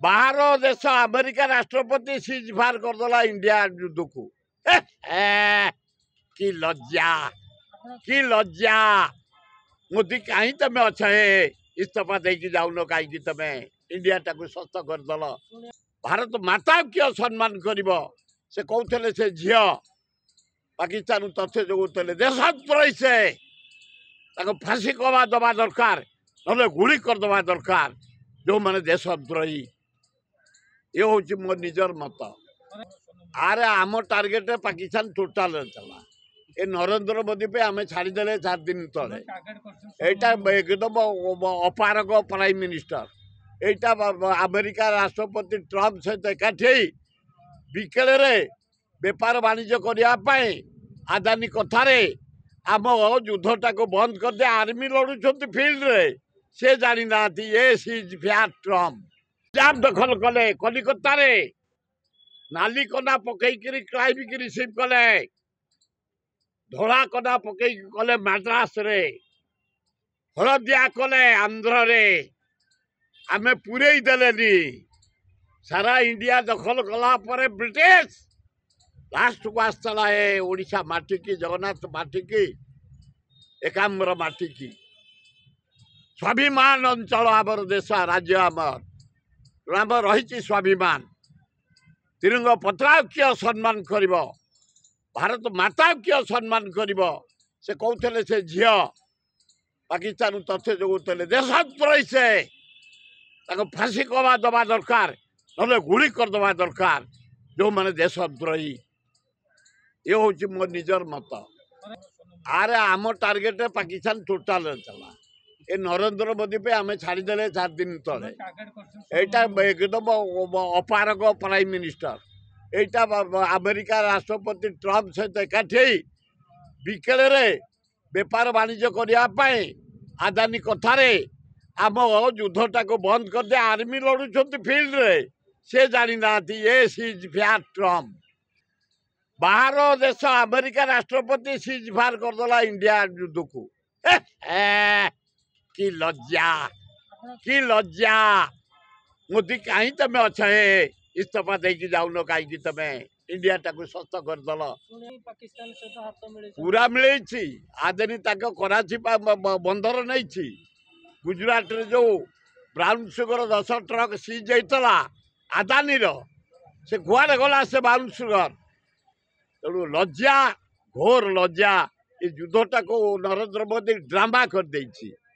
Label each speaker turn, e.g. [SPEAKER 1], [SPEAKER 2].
[SPEAKER 1] बाहर देश अमेरिका राष्ट्रपति सीज फायर करदेला इंडिया युद्ध को कि लज्जा कि लज्जा मोदी कहीं तमें अच्छे इस्तीफा देकी जाऊन कहीं तमें इंडिया टाक सस्त करदेल भारत माता किए सम्मान कर से कहते से झील पाकिस्तान तथ्य जगुले देशद्रोही से फांसी कमा दबा दरकार ना गुली करदे दरकार जो मैंने देशद्रोही ये हूँ मो निजर मत आरे आम टार्गेट पाकिस्तान टोटाल चला ये नरेंद्र मोदी पे आम छाड़देले 4 दिन तले यहाँ एकदम अपारग प्राइम मिनिस्टर यहाँ अमेरिका राष्ट्रपति ट्रम्प सहित एकाठी विकेल बेपार वाणिज्य करने आदानी कथारे आम युद्धटा को बंद कर दे आर्मी लड़ुंट फिल्ड रे से जानी ना ये सीज फायर ट्रम्प पंजाब दखल कले कलिकता रे नाली कना पकईकरी क्राइम रिसीव कले धोला कना पकई कले मद्रास रे हलदिया कले आंध्र रे आमे पूरे देलेनी सारा इंडिया दखल कला परे ब्रिटिश लास्ट को आसला है ओडिशा माटी की जगन्नाथ माटी की एकाम्र माटी की स्वाभिमान अंचल आमर देश राज्य आमर रही स्वाभिमान तिरंगा पताका किए सम्मान कर भारत माता किए सम्मान कर से कहते से झील पाकिस्तान तथ्य जगुले देशद्रोही से फांसी कमा दबा दरकार ना गुली करदे दरकार जो मैंने देशद्रोही ये हूँ मो निजर मत आरे आम टार्गेट पाकिस्तान टोटाल चला ये नरेंद्र मोदी पे आम छाड़देले 4 दिन तले यहाँ एकदम अपारग प्राइम मिनिस्टर यहाँ अमेरिका राष्ट्रपति ट्रम्प सहित एकाठी विकेल बेपार वाणिज्य करने आदानी कथारे आम युद्धटा को बंद कर दे आर्मी लड़ुंट फिल्ड रे से जानी ना ये सीज फायर ट्रम्प बाहर देश अमेरिका राष्ट्रपति सीज फायर करदेला इंडिया युद्ध को कि लज्जा मोदी कहीं तमें अच्छे इस्तीफा देकी जाऊन कहीं तमें इंडिया टाक सस्त करदेल पूरा मिले आदनी कराची बंदर नहीं गुजरात रे जो ब्राउन सुगर 10 ट्रक सीज होता आदानी से कुआड़े गला से ब्राउन सुगर तेणु लज्जा घोर लज्जा ये युद्धटा को नरेंद्र मोदी ड्रामा कर देछि।